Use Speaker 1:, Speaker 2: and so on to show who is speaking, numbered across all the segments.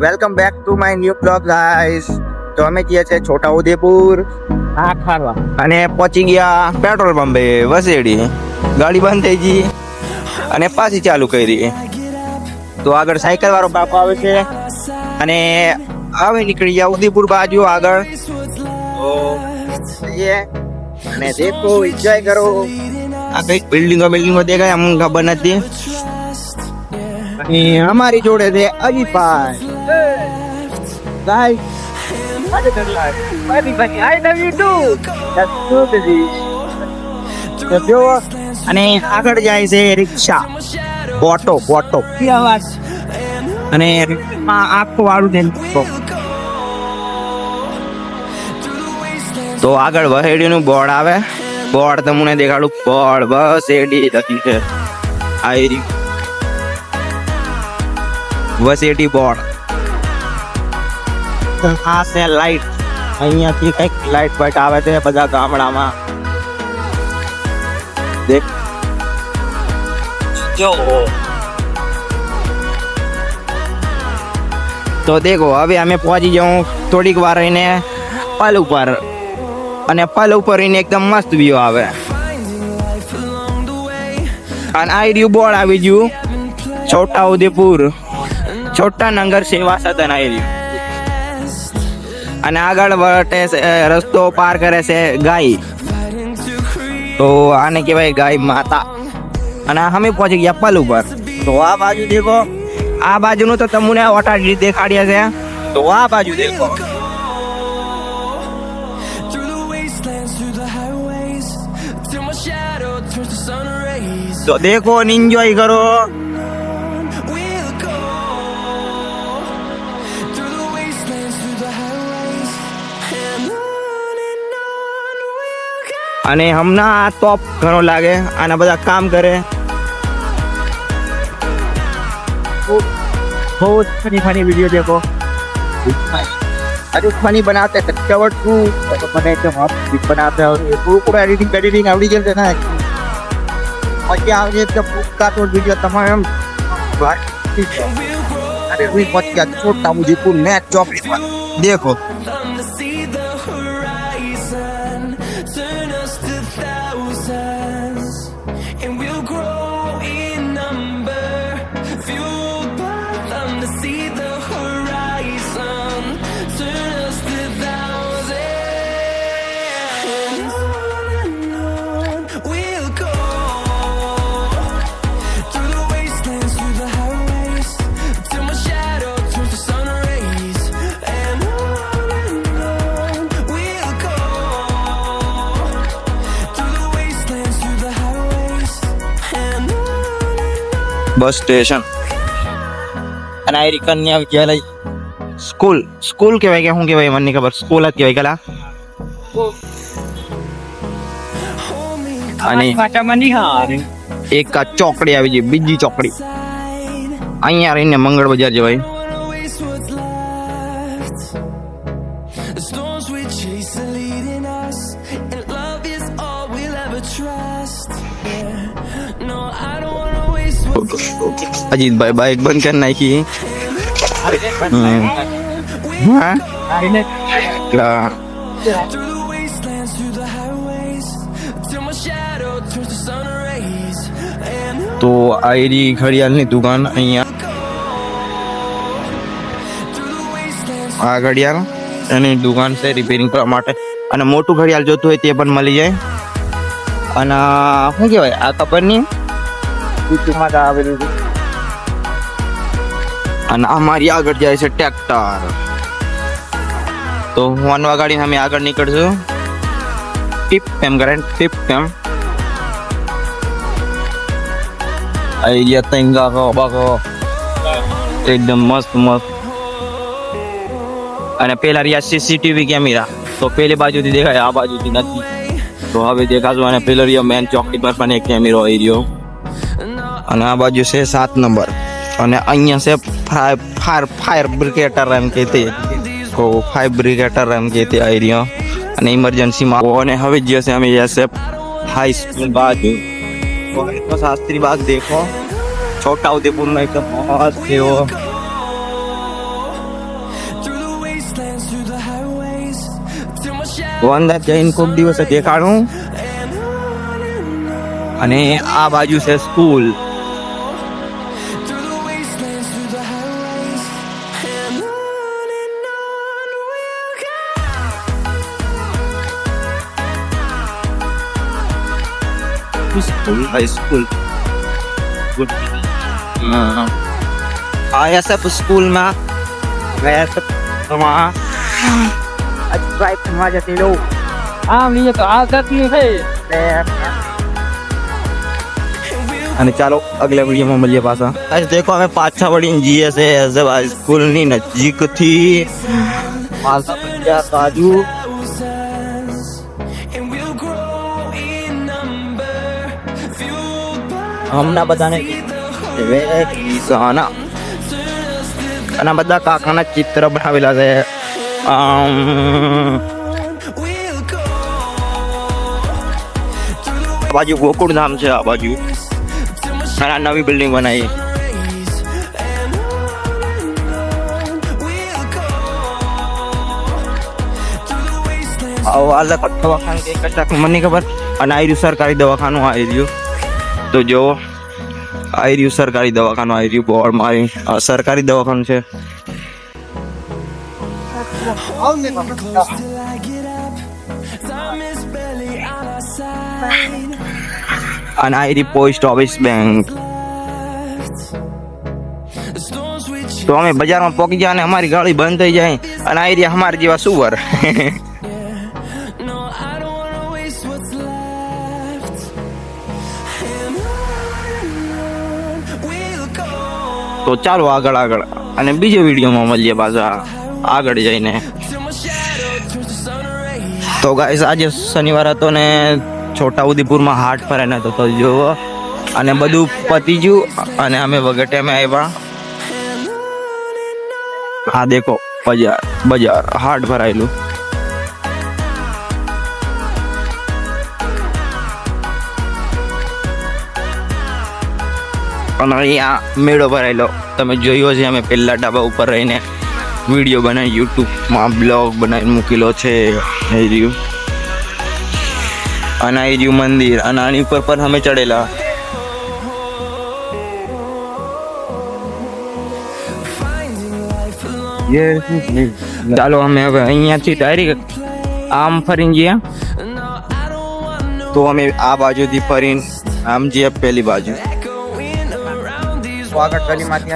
Speaker 1: Welcome back to my new blog guys. તો અમે છીએ છે છોટા ઉદેપુર અને પહોંચી ગયા પેટ્રોલ પંપે વસેડી. ગાડી બંધ થઈ ગઈ અને પાછી ચાલુ કરી. તો આગળ સાયકલ વાળો બાપો આવે છે અને હવે નીકળી ગયા ઉદેપુર બાજુ આગળ. તો અને દેખો, એન્જોય કરો. આ કઈક બિલ્ડિંગો દેખાય, અમને ખબર નથી. અને અમારી જોડે છે અજીતભાઈ. અને આગળ જાય છે રિક્ષા, ઓટો અને આખું વાળું છે. તો આગળ વહેડી નું બોર્ડ આવે. બોર્ડ તમને દેખાડું. બોર્ડ બસ એડી લખી છે. વસેટી બોર્ડ. આ છે લાઈટ. અહીંયાથી કઈક લાઈટ બાઈટ આવે છે બધા ગામડામાં. દેખ જો. તો દેખો, હવે અમે પહોંચી જાઉં થોડીક વાર રહીને પલ ઉપર. અને પલ ઉપર રહીને એકદમ મસ્ત વ્યૂ આવે. અને આ રહ્યું બોર્ડ આવી ગયું, છોટા ઉદેપુર છોટા નગર સેવા સદન આવી રહ્યું. અને આગળ રસ્તો પાર કરે છે ગાય. તો આને કહેવાય ગાય માતા. અને અમે પહોંચી ગયા પલ ઉપર. તો આ બાજુ દેખો, આ બાજુનું તો તમને ઓટાડી દેખાડ્યા છે. તો આ બાજુ દેખો. તો દેખો, એન્જોય કરો. અને હમણાં આ ટોપ ઘણો લાગે. આના બધા કામ કરે. बहुत फनी वीडियो देखो. अरे फनी बनाते हैं कवर टू बने तो हम बनाते हैं. और ये पूरा एडिटिंग आवड़ी जल्द है ना. मजा आ गई जब का तो वीडियो तमाम. अरे वही पहुंच गया छोटा उदेपुर मैच चौक पर. देखो બસ સ્ટેશન. અને આ કન્યા વિદ્યાલય સ્કૂલ કહેવાય કે શું કહેવાય મને ખબર. સ્કૂલ જ કહેવાય કલા. અને એક આ ચોકડી આવી છે, બીજી ચોકડી. અહીંયા રહીને મંગળ બજાર જવાય. અજીતભાઈ બાઈક બંધ કરી નાખી. તો આયરી ઘડિયાળની દુકાન અહીંયા. આ ઘડિયાળ એની દુકાન છે રિપેરિંગ કરવા માટે. અને મોટું ઘડિયાળ જોતું હોય તે પણ મળી જાય. અને શું કહેવાય આ ખબર નહીં. અને અમારી આગળ જાય છે ટ્રેક્ટર. તો હોર્ન વગાડીને અમે આગળ નીકળશું. ટીપ એમ કરે ટીપ એમ. એકદમ મસ્ત. અને પેલા રહ્યા સીસીટીવી કેમેરા. તો પેલી બાજુથી દેખાય, આ બાજુથી નથી. તો હવે દેખાશું. અને પેલો રહ્યો મેન ચોકડી પર પણ એક કેમેરો આવી રહ્યો. અને આ બાજુ છે 7 નંબર. અને અહીંયા છે ફાયર બ્રિગેડર એમ કહેતી. તો ફાયર બ્રિગેડર એમ કહેતી આવી રહ્યો. અને ઇમરજન્સીમાં. અને હવે જે છે અમે જશે હાઈ સ્કૂલ બાજુ. તો શાસ્ત્રી બાગ દેખો. છોટા ઉદેપુર નો एकदम मस्त है वो. તો અંદર જઈને કોઈક દિવસે દેખાડું. અને આ બાજુ છે સ્કૂલ. स्कूल हाई स्कूल आया सब स्कूल में गया सब वहाँ ड्राइव करवा जाते लोग.
Speaker 2: हाँ ये तो आदत नहीं है.
Speaker 1: અને ચાલો અગલા વિડીયોમાં મળીએ પાછા. આજે દેખો અમે પાછા વળીને જઈએ છે સ્કૂલની નજીકથી પાછા પંજાબ બાજુ. હમણાં બધાને અને આ બધા કાકાના ચિત્ર બનાવેલા છે. આ બાજુ ગોકુળધામ છે, આ બાજુ અને આ નવી બિલ્ડિંગ બનાવી. દવાખાનું કઈ કશાક મને નહીં ખબર. અને આ રહ્યું સરકારી દવાખાનું આવી રહ્યું. તો જો આ રહ્યું સરકારી દવાખાનું આવી રહ્યું. બોર્ડ મારી સરકારી દવાખાનું છે. અને આ રહી પોસ્ટ ઓફિસ બેંક. તો અમે બજારમાં પહોંચી ગયા અને અમારી ગાડી બંધ થઈ જાય અને આ રહ્યા અમારા જેવા સુવર. તો ચાલો આગળ અને બીજો વિડીયોમાં મળીએ પાછા આગળ જઈને. તો ગાઈસ આજે શનિવાર હતો ને છોટાઉદેપુરમાં હાટ ફરાઈને હતો. તો જુઓ અને બધું પતી ગયું અને અમે વગટેમાં આવ્યા. હા દેખો બજાર હાટ ભરાયેલું. અને અહીંયા મેળો ભરાયેલો તમે જોયો છે. અમે પહેલા ડાબા ઉપર રહીને વિડીયો બનાવી યુટ્યુબમાં બ્લોગ બનાવીને મૂકેલો છે. એ રહ્યું અને એ રહ્યું મંદિર અને આની ઉપર પણ અમે ચડેલા. ચાલો અમે હવે અહીંયાથી ડાયરેક્ટ આમ ફરીને ગયા. તો અમે આ બાજુથી ફરીને આમ જઈએ પેલી બાજુ. આગળ ગલીમાંથી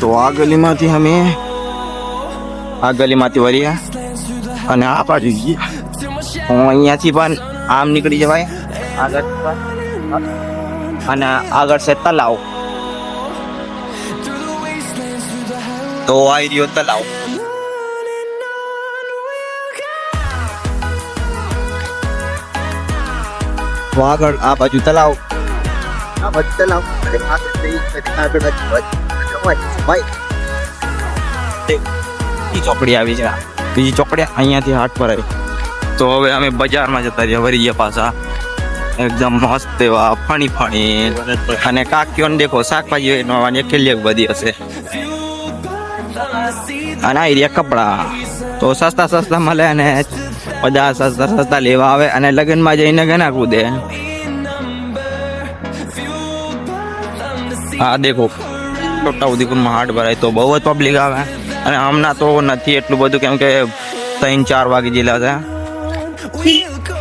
Speaker 1: તો આ ગલીમાંથી અમે વળ્યા અને આ બાજુ ગયા. અહીંયાથી પણ આમ નીકળી જવાય આગળ. અને આગળ છે તલાવ. તો આવી રહ્યો તલાવ. આગળ આ બાજુ તલાવ. ચોકડી આવી છે. બીજી ચોકડી અહીંયાથી હાટ પર આવી. તો હવે અમે બજારમાં જતા રહ્યા વળી ગયા પાછા. એકદમ મસ્ત એવા ફણી અને કાકીઓને દેખો શાકભાજી નવાની ખેલી બધી હશે. અને આ રહ્યા કપડા તો સસ્તા મળે અને બધા સસ્તા લેવા આવે અને લગ્નમાં જઈને ઘણા કૂદે. હા દેખો છોટાઉદેપુરમાં હાટ ભરાય તો બહુ જ પબ્લિક આવે. અને હમણાં તો નથી એટલું બધું કેમ કે 3-4 વાગી ગયેલા છે.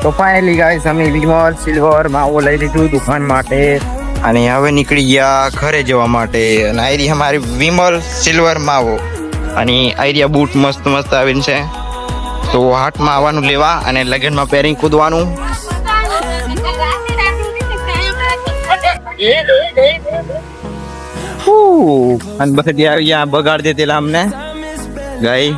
Speaker 1: તો ફાઇનલી ગાઈસ અમે વિમલ સિલ્વર માવો લઈ લીધું દુકાન માટે અને હવે નીકળી ગયા ઘરે જવા માટે. અને આ રહી અમારી વિમલ સિલ્વર માવો અને આ રહ્યા બૂટ મસ્ત આવીને છે. તો હાટમાં આવવાનું લેવા અને લગ્નમાં પહેરીને કૂદવાનું. અને બધી અહીંયા બગાડ દેતેલા અમને ગઈ.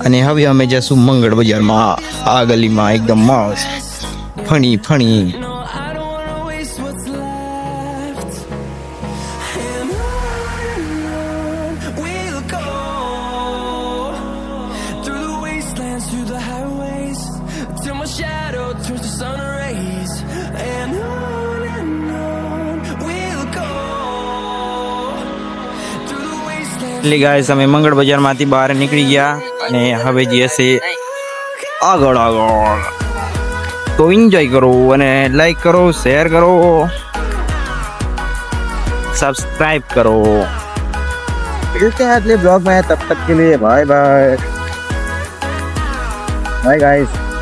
Speaker 1: અને હવે અમે જશું મંગળ બજારમાં. આ ગલીમાં એકદમ મસ્ત ફણી ફાઇનલી ગાઈસ અમે મંગળ બજારમાંથી બહાર નીકળી ગયા અને હવે જઈએ છે આગળ આગળ. તો એન્જોય કરો અને લાઈક કરો, શેર કરો, सब्सक्राइब करो. मिलते हैं अगले ब्लॉग में, तब तक के लिए बाय बाय. Bye guys.